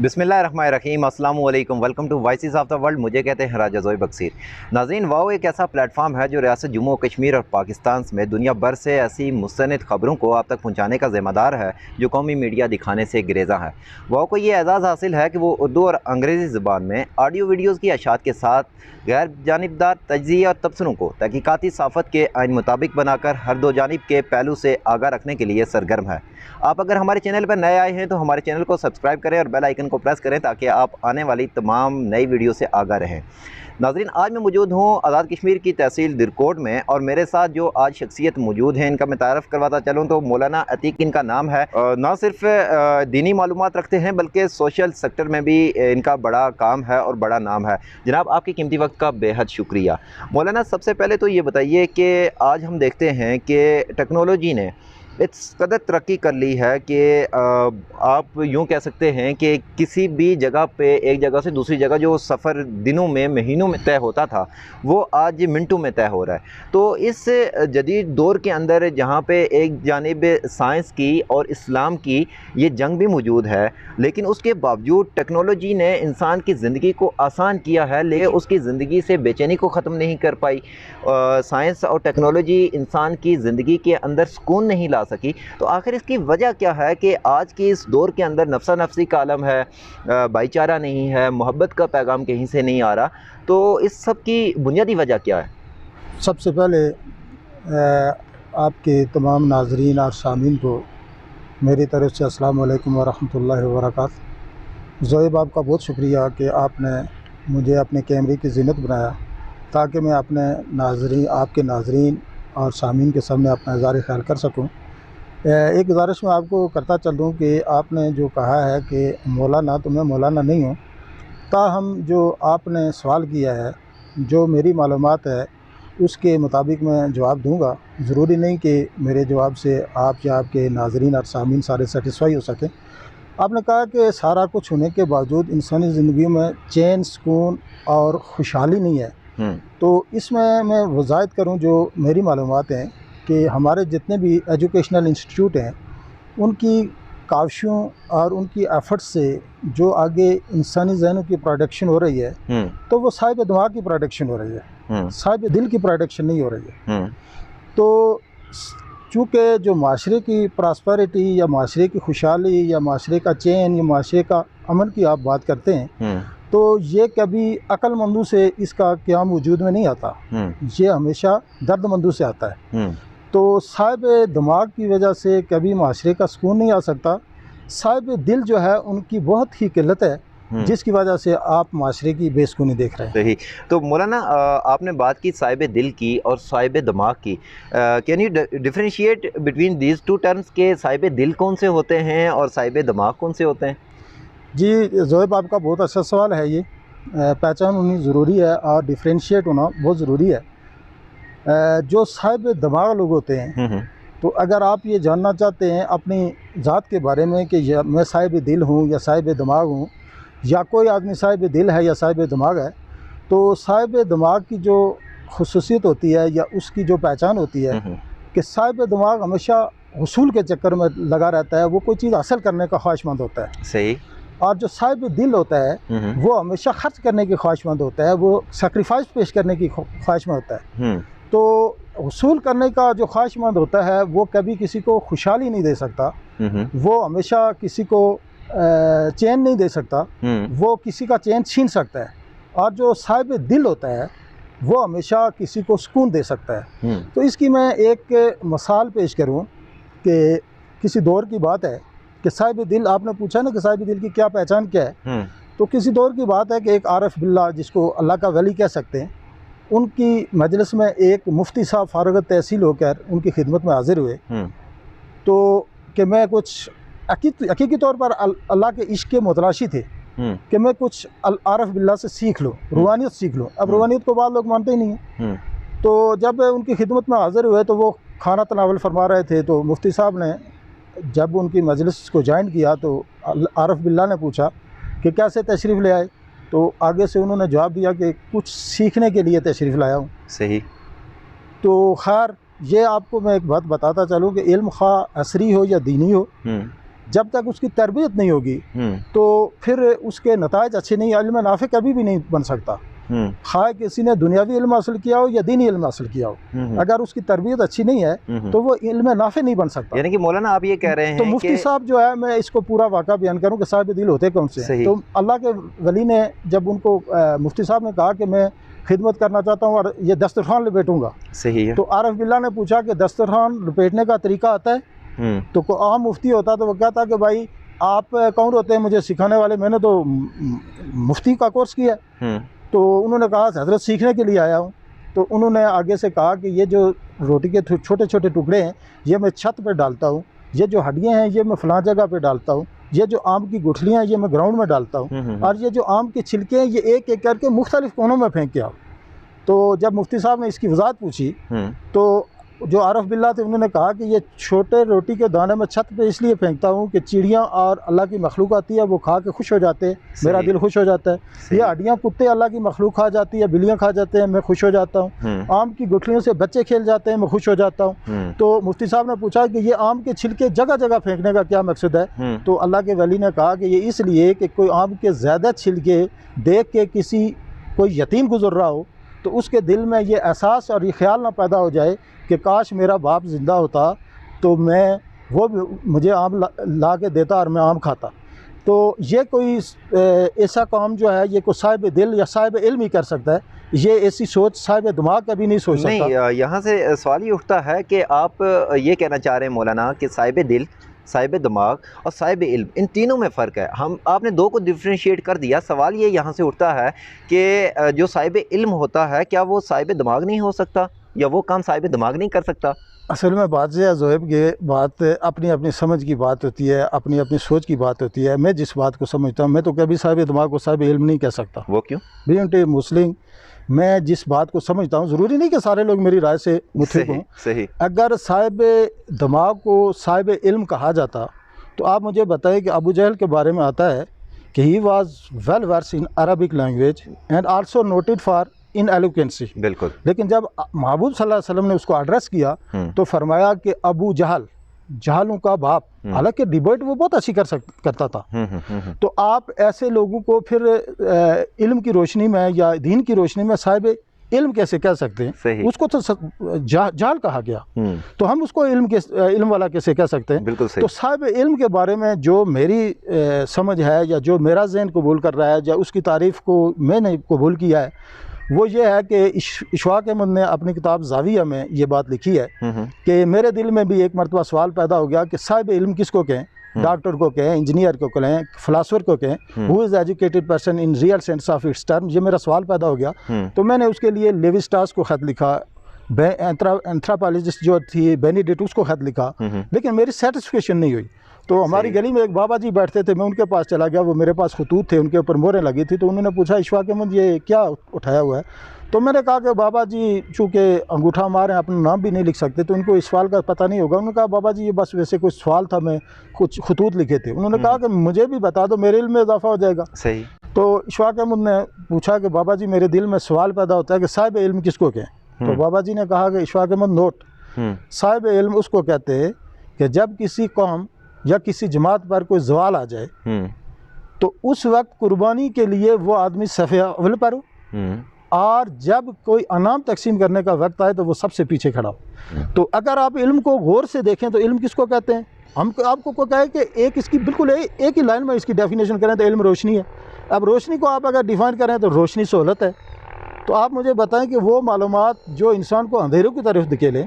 बिस्मिल्लाहिर्रहमानिर्रहीम, अस्सलाम वालेकुम। Welcome to voices of the world. मुझे कहते हैं राजा ज़ोई बक्सीर। नाज़रीन, वाओ एक ऐसा प्लेटफॉर्म है जो रियासत जम्मू और कश्मीर और पाकिस्तान समेत दुनिया भर से ऐसी मुस्तनिद ख़बरों को आप तक पहुँचाने का ज़िम्मेदार है जो कौमी मीडिया दिखाने से गुरेज़ा है। वाओ को ये एज़ाज़ हासिल है कि वो उर्दू और अंग्रेज़ी ज़बान में ऑडियो वीडियोज़ की अशात के साथ गैर जानिबदार तज्ज़िया और तबसरों को तहकीकाती साफ़त के आइन मुताबिक बनाकर हर दो जानिब के पहलू से आगाह रखने के लिए सरगर्म है। आप अगर हमारे चैनल पर नए आए हैं तो हमारे चैनल को सब्सक्राइब करें और बेल आइकन को प्रेस करें ताकि आप आने वाली तमाम नई वीडियो से आगाह रहें। नाज़रीन, आज मैं मौजूद हूँ आज़ाद कश्मीर की तहसील दिरकोट में और मेरे साथ जो आज शख्सियत मौजूद हैं इनका मैं तारफ़ करवाता चलूँ तो मौलाना अतीक इनका नाम है। ना सिर्फ दीनी मालूमात रखते हैं बल्कि सोशल सेक्टर में भी इनका बड़ा काम है और बड़ा नाम है। जनाब, आपकी कीमती वक्त का बेहद शुक्रिया। मौलाना, सबसे पहले तो ये बताइए कि आज हम देखते हैं कि टेक्नोलॉजी ने इस कदर तरक्की कर ली है कि आप यूँ कह सकते हैं कि किसी भी जगह पे एक जगह से दूसरी जगह जो सफ़र दिनों में महीनों में तय होता था वो आज मिनटों में तय हो रहा है। तो इस जदीद दौर के अंदर जहाँ पे एक जानिब साइंस की और इस्लाम की ये जंग भी मौजूद है, लेकिन उसके बावजूद टेक्नोलॉजी ने इंसान की ज़िंदगी को आसान किया है लेकिन उसकी ज़िंदगी से बेचैनी को ख़त्म नहीं कर पाई। साइंस और टेक्नोलॉजी इंसान की ज़िंदगी के अंदर सुकून नहीं ला सकी। तो आखिर इसकी वजह क्या है कि आज की इस दौर के अंदर नफ्सा नफसी का आलम है, भाईचारा नहीं है, मोहब्बत का पैगाम कहीं से नहीं आ रहा। तो इस सब की बुनियादी वजह क्या है? सबसे पहले आपके तमाम नाज़रीन और सामीन को मेरी तरफ़ से अस्सलाम वालेकुम व रहमतुल्लाहि व बरकातहू। ज़ोएब, आपका बहुत शुक्रिया कि आपने मुझे अपने कैमरे की ज़ीनत बनाया ताकि मैं अपने नाज़रीन, आपके नाज़रीन और सामीन के सामने अपना इज़हार ख़याल कर सकूं। एक गुजारिश मैं आपको करता चल दूँ कि आपने जो कहा है कि मौलाना, तो मैं मौलाना नहीं हूँ। ताहम जो आपने सवाल किया है, जो मेरी मालूमात है उसके मुताबिक मैं जवाब दूँगा। ज़रूरी नहीं कि मेरे जवाब से आप या आपके नाज़रीन और सामीन सारे सेटिस्फाई हो सकें। आपने कहा कि सारा कुछ होने के बावजूद इंसानी ज़िंदगी में चैन, सुकून और खुशहाली नहीं है। तो इसमें मैं वज़ाहत करूँ जो मेरी मालूमात हैं कि हमारे जितने भी एजुकेशनल इंस्टीट्यूट हैं उनकी काविशों और उनकी एफ़र्ट्स से जो आगे इंसानी ज़हनों की प्रोडक्शन हो रही है तो वो साहिब दिमाग की प्रोडक्शन हो रही है, साहिब दिल की प्रोडक्शन नहीं हो रही है। तो चूँकि जो माशरे की प्रॉस्पेरिटी या माशरे की खुशहाली या माशरे का चैन या माशरे का अमन की आप बात करते हैं तो ये कभी अक्लमंदों से इसका क़याम वजूद में नहीं आता, ये हमेशा दर्दमंदों से आता है। तो साहिब दिमाग की वजह से कभी माशरे का सुकून नहीं आ सकता। साहिब दिल जो है उनकी बहुत ही किल्लत है जिसकी वजह से आप माशरे की बेसुकूनी देख रहे हैं। सही। तो मौलाना, आपने बात की साहिब दिल की और साहिब दिमाग की। Can you differentiate between these two terms के साहिब दिल कौन से होते हैं और साहिब दिमाग कौन से होते हैं? जी ज़ोएब, आपका बहुत अच्छा सवाल है। ये पहचान होनी ज़रूरी है और डिफरेंशिएट होना बहुत ज़रूरी है। जो साहिब दिमाग लोग होते हैं तो अगर आप ये जानना चाहते हैं अपनी ज़ात के बारे में कि मैं साहिब दिल हूँ या साहिब दिमाग हूँ या कोई आदमी साहिब दिल है या साहिब दिमाग है, तो साहिब दिमाग की जो खुसूसियत होती है या उसकी जो पहचान होती है कि साहिब दिमाग हमेशा हुसूल के चक्कर में लगा रहता है, वो कोई चीज़ हासिल करने का ख्वाहिशमंद होता है। सही। और जो साहिब दिल होता है वो हमेशा खर्च करने की ख्वाहिशमंद होता है, वो सेक्रीफाइस पेश करने की ख्वाहिशमंद होता है। तो हुसूल करने का जो ख्वाहिशमंद होता है वो कभी किसी को खुशहाली नहीं दे सकता, वो हमेशा किसी को चैन नहीं दे सकता, वो किसी का चैन छीन सकता है। और जो साहिब दिल होता है वो हमेशा किसी को सुकून दे सकता है। तो इसकी मैं एक मिसाल पेश करूं कि किसी दौर की बात है कि साहिब दिल, आपने पूछा ना कि साहिब दिल की क्या पहचान क्या है, तो किसी दौर की बात है कि एक आरिफ बिल्ला, जिसको अल्लाह का वली कह सकते हैं, उनकी मजलिस में एक मुफ्ती साहब फारग तहसील होकर उनकी खिदमत में हाजिर हुए। तो कि मैं कुछ हकीकी तौर पर अल्लाह के इश्क के मुतलाशी थे कि मैं कुछ आरिफ बिल्ला से सीख लूँ, रूहानियत सीख लूँ। अब रूहानियत को बाद लोग मानते ही नहीं हैं। तो जब उनकी खिदमत में हाजिर हुए तो वो खाना तनावल फरमा रहे थे, तो मुफ्ती साहब ने जब उनकी मजलिस को ज्वाइन किया तो आरिफ बिल्ला ने पूछा कि कैसे तशरीफ़ ले आए, तो आगे से उन्होंने जवाब दिया कि कुछ सीखने के लिए तशरीफ़ लाया हूँ। सही। तो खैर, ये आपको मैं एक बात बताता चलूँ कि इल्म खा असरी हो या दीनी हो, جب تک اس کی تربیت نہیں ہوگی تو پھر اس کے نتائج اچھے نہیں، علم نافع کبھی بھی نہیں بن سکتا، خواہ کسی نے دنیاوی علم حاصل کیا ہو یا دینی علم حاصل کیا ہو، اگر اس کی تربیت اچھی نہیں ہے تو وہ علم نافع نہیں بن سکتا۔ یعنی کہ مولانا آپ یہ کہہ رہے ہیں تو مفتی صاحب جو ہے، میں اس کو پورا واقعہ بیان کروں کہ صاحب دل ہوتے کون سے، تو اللہ کے ولی نے جب ان کو مفتی صاحب نے کہا کہ میں خدمت کرنا چاہتا ہوں اور یہ دسترخوان لپیٹوں گا، صحیح ہے، تو عارف باللہ نے پوچھا کہ دسترخوان لپیٹنے کا طریقہ آتا ہے؟ تو کوئی عام مفتی ہوتا تو وہ کہتا کہ بھائی آپ کون ہوتے ہیں مجھے سکھانے والے، میں نے تو مفتی کا کورس کیا ہے۔ تو انہوں نے کہا حضرت سیکھنے کے لیے آیا ہوں۔ تو انہوں نے آگے سے کہا کہ یہ جو روٹی کے چھوٹے چھوٹے ٹکڑے ہیں یہ میں چھت پہ ڈالتا ہوں، یہ جو ہڈیاں ہیں یہ میں فلاں جگہ پہ ڈالتا ہوں، یہ جو آم کی گٹھلیاں ہیں یہ میں گراؤنڈ میں ڈالتا ہوں، اور یہ جو آم کے چھلکے ہیں یہ ایک ایک کر کے مختلف کونوں میں پھینک کے آؤ۔ تو جب مفتی صاحب نے اس کی وضاحت پوچھی تو جو عارف باللہ تھے انہوں نے کہا کہ یہ چھوٹے روٹی کے دانے میں چھت پہ اس لیے پھینکتا ہوں کہ چڑیاں اور اللہ کی مخلوق آتی ہے وہ کھا کے خوش ہو جاتے ہیں، میرا دل خوش ہو جاتا ہے۔ یہ ہڈیاں کتے اللہ کی مخلوق کھا جاتی ہے، بلیاں کھا جاتے ہیں، میں خوش ہو جاتا ہوں۔ آم کی گٹھلیوں سے بچے کھیل جاتے ہیں، میں خوش ہو جاتا ہوں۔ تو مفتی صاحب نے پوچھا کہ یہ آم کے چھلکے جگہ جگہ پھینکنے کا کیا مقصد ہے؟ تو اللہ کے ولی نے کہا کہ یہ اس لیے کہ کوئی آم کے زیادہ چھلکے دیکھ کے کوئی یتیم گزر رہا ہو تو اس کے دل میں یہ احساس اور یہ خیال نہ پیدا ہو جائے کہ کاش میرا باپ زندہ ہوتا تو وہ مجھے آم لا کے دیتا اور میں آم کھاتا۔ تو یہ کوئی ایسا کام جو ہے یہ کوئی صاحب دل یا صاحب علم ہی کر سکتا ہے، یہ ایسی سوچ صاحب دماغ کبھی نہیں سوچ سکتا۔ نہیں، یہاں سے سوال یہ اٹھتا ہے کہ آپ یہ کہنا چاہ رہے ہیں مولانا کہ صاحب دل، صاحب دماغ اور صاحب علم ان تینوں میں فرق ہے، آپ نے دو کو ڈفرینشیٹ کر دیا۔ سوال یہ یہاں سے اٹھتا ہے کہ جو صاحب علم ہوتا ہے کیا وہ صاحب دماغ نہیں ہو سکتا، یا وہ کام صاحب دماغ نہیں کر سکتا؟ اصل میں بات یہ ہے زہیب کہ بات اپنی اپنی سمجھ کی بات ہوتی ہے، اپنی اپنی سوچ کی بات ہوتی ہے۔ میں جس بات کو سمجھتا ہوں میں تو کبھی صاحب دماغ کو صاحب علم نہیں کہہ سکتا۔ وہ کیوں؟ بینگ اے مسلم میں جس بات کو سمجھتا ہوں ضروری نہیں کہ سارے لوگ میری رائے سے متفق ہوں۔ صحیح۔ اگر صاحب دماغ کو صاحب علم کہا جاتا تو آپ مجھے بتائیں کہ ابو جہل کے بارے میں آتا ہے کہ he was well versed in Arabic language and also noted for in eloquence. بالکل۔ لیکن جب محبوب صلی اللہ علیہ وسلم نے اس کو ایڈریس کیا تو فرمایا کہ ابو جہل، جہلوں کا باپ، حالانکہ ڈیبیٹ وہ بہت اچھی کرتا تھا۔ تو آپ ایسے لوگوں کو پھر علم کی روشنی میں یا دین کی روشنی میں صاحب علم کیسے کہہ سکتے ہیں؟ اس کو تو جہل کہا گیا، تو ہم اس کو علم والا کیسے کہہ سکتے ہیں؟ بالکل صحیح۔ تو صاحب علم کے بارے میں جو میری سمجھ ہے یا جو میرا ذہن قبول کر رہا ہے یا اس کی تعریف کو میں نے قبول کیا ہے وہ یہ ہے کہ اشفاق احمد نے اپنی کتاب زاویہ میں یہ بات لکھی ہے کہ میرے دل میں بھی ایک مرتبہ سوال پیدا ہو گیا کہ صاحب علم کس کو کہیں؟ ڈاکٹر کو کہیں، انجینئر کو کہیں، فلاسفر کو کہیں، who is educated person in real sense of its term? یہ میرا سوال پیدا ہو گیا۔ تو میں نے اس کے لیے لیوی اسٹراس کو خط لکھا، اینتھروپالوجسٹ جو تھی بینیڈکٹ اس کو خط لکھا، لیکن میری سیٹسفیکشن نہیں ہوئی۔ تو ہماری گلی میں ایک بابا جی بیٹھتے تھے، میں ان کے پاس چلا گیا، وہ میرے پاس خطوط تھے، ان کے اوپر مہریں لگی تھی، تو انہوں نے پوچھا اشفاق احمد یہ کیا اٹھایا ہوا ہے؟ تو میں نے کہا کہ بابا جی چونکہ انگوٹھا مار ہیں اپنا نام بھی نہیں لکھ سکتے تو ان کو اس سوال کا پتہ نہیں ہوگا۔ انہوں نے کہا بابا جی یہ بس ویسے کوئی سوال تھا، میں کچھ خطوط لکھے تھے۔ انہوں نے کہا کہ مجھے بھی بتا دو، میرے علم میں اضافہ ہو جائے گا۔ صحیح۔ تو اشفاق احمد نے پوچھا کہ بابا جی میرے دل میں سوال پیدا ہوتا ہے کہ صاحب علم کس کو کہیں؟ تو بابا جی نے کہا کہ اشفاق احمد نوٹ، صاحب علم اس کو کہتے ہیں کہ جب کسی قوم یا کسی جماعت پر کوئی زوال آ جائے تو اس وقت قربانی کے لیے وہ آدمی صفحہ اول پر ہو، اور جب کوئی انعام تقسیم کرنے کا وقت آئے تو وہ سب سے پیچھے کھڑا ہو۔ تو اگر آپ علم کو غور سے دیکھیں تو علم کس کو کہتے ہیں؟ ہم آپ کو کہے کہ ایک اس کی بالکل ایک ہی لائن میں اس کی ڈیفینیشن کریں تو علم روشنی ہے۔ اب روشنی کو آپ اگر ڈیفائن کریں تو روشنی سہولت ہے۔ تو آپ مجھے بتائیں کہ وہ معلومات جو انسان کو اندھیروں کی طرف دھکیلیں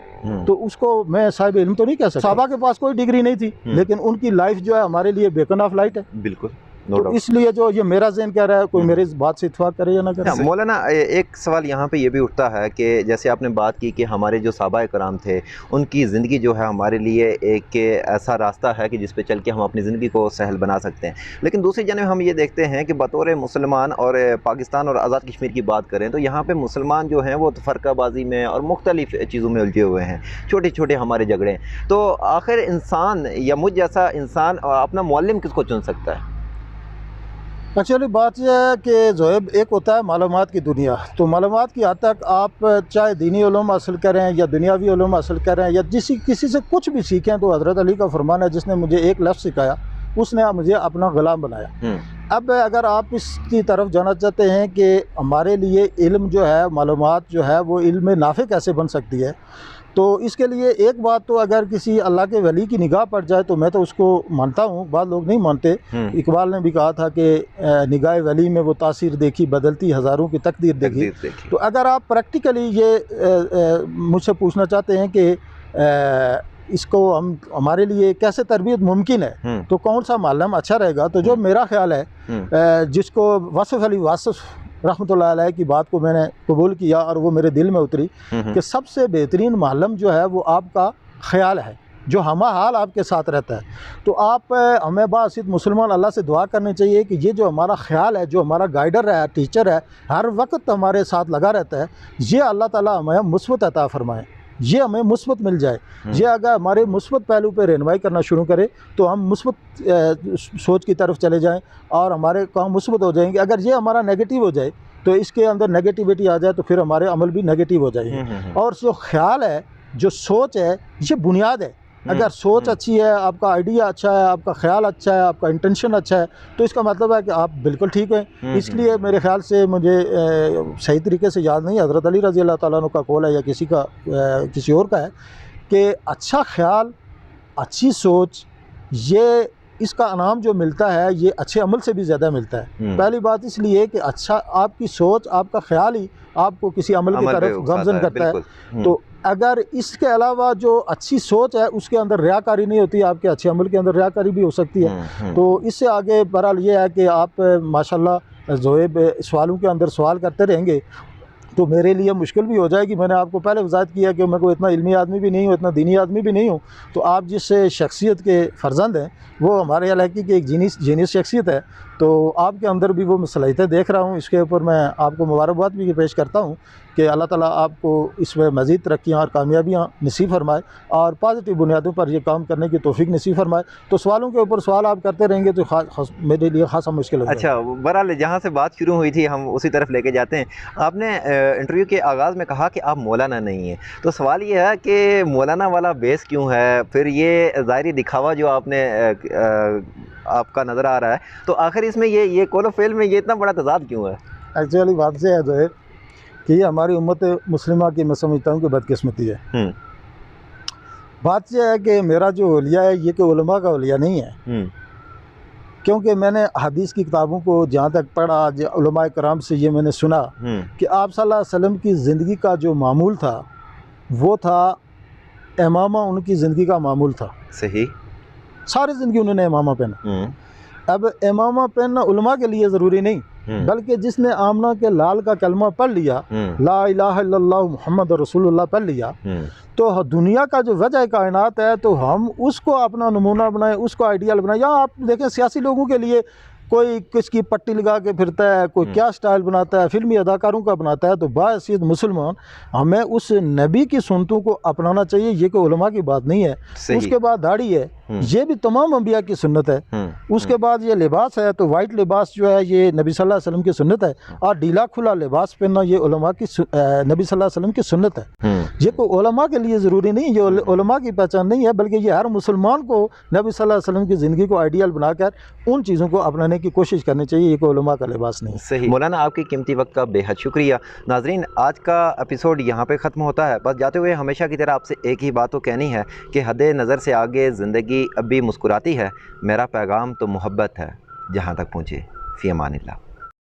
تو اس کو میں صاحب علم تو نہیں کہہ سکتا۔ صحابہ کے پاس کوئی ڈگری نہیں تھی لیکن ان کی لائف جو ہے ہمارے لیے بیکن آف لائٹ ہے۔ بالکل۔ تو اس لیے جو یہ میرا ذہن کہہ رہا ہے، کوئی میرے اس بات سے اتفاق کرے یا نہ کرے۔ مولانا ایک سوال یہاں پہ یہ بھی اٹھتا ہے کہ جیسے آپ نے بات کی کہ ہمارے جو صحابہ کرام تھے ان کی زندگی جو ہے ہمارے لیے ایک ایسا راستہ ہے کہ جس پہ چل کے ہم اپنی زندگی کو سہل بنا سکتے ہیں، لیکن دوسری جانب ہم یہ دیکھتے ہیں کہ بطور مسلمان اور پاکستان اور آزاد کشمیر کی بات کریں تو یہاں پہ مسلمان جو ہیں وہ فرقہ بازی میں اور مختلف چیزوں میں الجھے ہوئے ہیں، چھوٹے چھوٹے ہمارے جھگڑے۔ تو آخر انسان یا مجھ جیسا انسان اپنا معلم کس کو چن سکتا ہے؟ ایکچولی بات یہ ہے کہ زہیب ایک ہوتا ہے معلومات کی دنیا، تو معلومات کی حد تک آپ چاہے دینی علوم حاصل کریں یا دنیاوی علوم حاصل کریں یا کسی سے کچھ بھی سیکھیں، تو حضرت علی کا فرمان ہے جس نے مجھے ایک لفظ سکھایا उसने मुझे अपना ग़ुलाम बनाया। अब अगर आप इसकी तरफ जाना चाहते हैं कि हमारे लिए इल्म जो है, मालूमात जो है, वो इल्म नाफ़े कैसे बन सकती है, तो इसके लिए एक बात तो अगर किसी अल्लाह के वली की निगाह पड़ जाए तो मैं तो उसको मानता हूँ, बाद लोग नहीं मानते। इकबाल ने भी कहा था कि निगाह वली में वो तासीर देखी, बदलती हज़ारों की तकदीर देखी। तो अगर आप प्रैक्टिकली ये मुझसे पूछना चाहते हैं कि इसको हम हमारे लिए कैसे तरबियत मुमकिन है, तो कौन सा मालम अच्छा रहेगा, तो जो मेरा ख्याल है, जिसको वासिफ़ अली वासिफ़ रहमतुल्लाह अलैह की बात को मैंने कबूल किया और वो मेरे दिल में उतरी कि सबसे बेहतरीन मालम जो है वो आपका ख्याल है, जो हमा हाल आपके साथ रहता है। तो आप हमें बासित मुसलमान अल्लाह से दुआ करनी चाहिए कि ये जो हमारा ख्याल है, जो हमारा गाइडर है, टीचर है, हर वक्त हमारे साथ लगा रहता है, ये अल्लाह ताला हमें मुस्बत अता फरमाए, ये हमें मुस्बत मिल जाए। ये अगर हमारे मुस्बत पहलू पे रहनुमाई करना शुरू करे तो हम मुस्बत सोच की तरफ चले जाएं और हमारे काम मुस्बत हो जाएंगे। अगर ये हमारा नेगेटिव हो जाए तो इसके अंदर नेगेटिविटी आ जाए तो फिर हमारे अमल भी नेगेटिव हो जाएंगे। और जो ख्याल है, जो सोच है, ये बुनियाद है। अगर सोच अच्छी है, आपका आइडिया अच्छा है, आपका ख्याल अच्छा है, आपका इंटेंशन अच्छा है, तो इसका मतलब है कि आप बिल्कुल ठीक हैं। इसलिए मेरे ख्याल से मुझे सही तरीके से याद नहीं, हज़रत अली रज़ी अल्लाह ताला अन्हु का कौल है या किसी का किसी और का है कि अच्छा ख्याल, अच्छी सोच, ये इसका इनाम जो मिलता है ये अच्छे अमल से भी ज़्यादा मिलता है। पहली बात इसलिए कि अच्छा आपकी सोच, आपका ख्याल ही आपको किसी अमल की तरफ गमज़न करता है। तो अगर इसके अलावा जो अच्छी सोच है उसके अंदर रियाकारी नहीं होती, आपके अच्छे अमल के अंदर रियाकारी भी हो सकती है। तो इससे आगे बहरहाल ये है कि आप माशाल्लाह ज़ोएब सवालों के अंदर सवाल करते रहेंगे तो मेरे लिए मुश्किल भी हो जाएगी। मैंने आपको पहले वज़ाहत किया कि मैं कोई इतना इल्मी आदमी भी नहीं हूँ, इतना दीनी आदमी भी नहीं हूँ। तो आप जिस शख्सियत के फ़र्जंद हैं वो हमारे इलाके की एक जीनियस शख्सियत है, तो आपके अंदर भी वो सलाहियतें देख रहा हूँ। इसके ऊपर मैं आपको मुबारकबाद भी पेश करता हूँ कि अल्लाह ताला आपको इसमें मज़ीद तरक्कियाँ और कामयाबियाँ नसीब फरमाए और पॉजिटिव बुनियादों पर ये काम करने की तौफीक नसीब फरमाए। तो सवालों के ऊपर सवाल आप करते रहेंगे तो मेरे लिए खासा मुश्किल हो जाएगा। अच्छा, बहरहाल जहाँ से बात शुरू हुई थी हम उसी तरफ लेके जाते हैं। आपने इंटरव्यू के आगाज़ में कहा कि आप मौलाना नहीं हैं, तो सवाल ये है कि मौलाना वाला बेस क्यों है? फिर ये ज़ाहिरी दिखावा जो आपने आपका नज़र आ रहा है, तो आखिर इसमें ये कौल फेल में ये इतना बड़ा तज़ाद क्यों है? एक्चुअली बात से है जो है कि ये हमारी उम्मत मुस्लिमा की मैं समझता हूँ कि बदकिस्मती है। बात यह है कि मेरा जो औलिया है ये कोई उलमा का औलिया नहीं है, क्योंकि मैंने हदीस की किताबों को जहाँ तक पढ़ा, उलमा कराम से ये मैंने सुना कि आप सल्लल्लाहु अलैहि वसल्लम की ज़िंदगी का जो मामूल था वो था इमामा, उनकी ज़िंदगी का मामूल था। सही, सारी ज़िंदगी उन्होंने इमामा पहना। अब इमामा पहनना उलमा के लिए ज़रूरी नहीं, बल्कि जिसने आमना के लाल का कलमा पढ़ लिया, ला इलाहा इल्लल्लाह मुहम्मद रसूलुल्लाह पढ़ लिया, तो दुनिया का जो वजह कायनात है तो हम उसको अपना नमूना बनाएं, उसको आइडियल बनाएं। या आप देखें सियासी लोगों के लिए कोई किसकी पट्टी लगा के फिरता है, कोई क्या स्टाइल बनाता है, फिल्मी अदाकारों का बनाता है। तो बाहसीत मुसलमान हमें उस नबी की सुन्नतों को अपनाना चाहिए, ये कोई उलमा की बात नहीं है। उसके बाद दाढ़ी है, ये भी तमाम अंबिया की सुन्नत है। उसके बाद ये लिबास है, तो वाइट लिबास जो है ये नबी सल्लल्लाहु अलैहि वसल्लम की सुन्नत है, और ढीला खुला लिबास पहनना ये उलमा की नबी सल्लल्लाहु अलैहि वसल्लम की सुन्नत है। ये कोई उलमा के लिए ज़रूरी नहीं, ये उलमा की पहचान नहीं है, बल्कि ये हर मुसलमान को नबी सल्लल्लाहु अलैहि वसल्लम की ज़िंदगी को आइडियल बनाकर उन चीज़ों को अपनाने की कोशिश करनी चाहिए। ये कोई उलमा का लिबास नहीं। सही मौलाना, आपकी कीमती वक्त का बेहद शुक्रिया। नाजरीन, आज का एपिसोड यहाँ पे ख़त्म होता है। बस जाते हुए हमेशा की तरह आपसे एक ही बात तो कहनी है कि हद नज़र से आगे ज़िंदगी अब भी मुस्कुराती है। मेरा पैगाम तो मोहब्बत है, जहाँ तक पहुँचे। फ़ी अमानिल्लाह।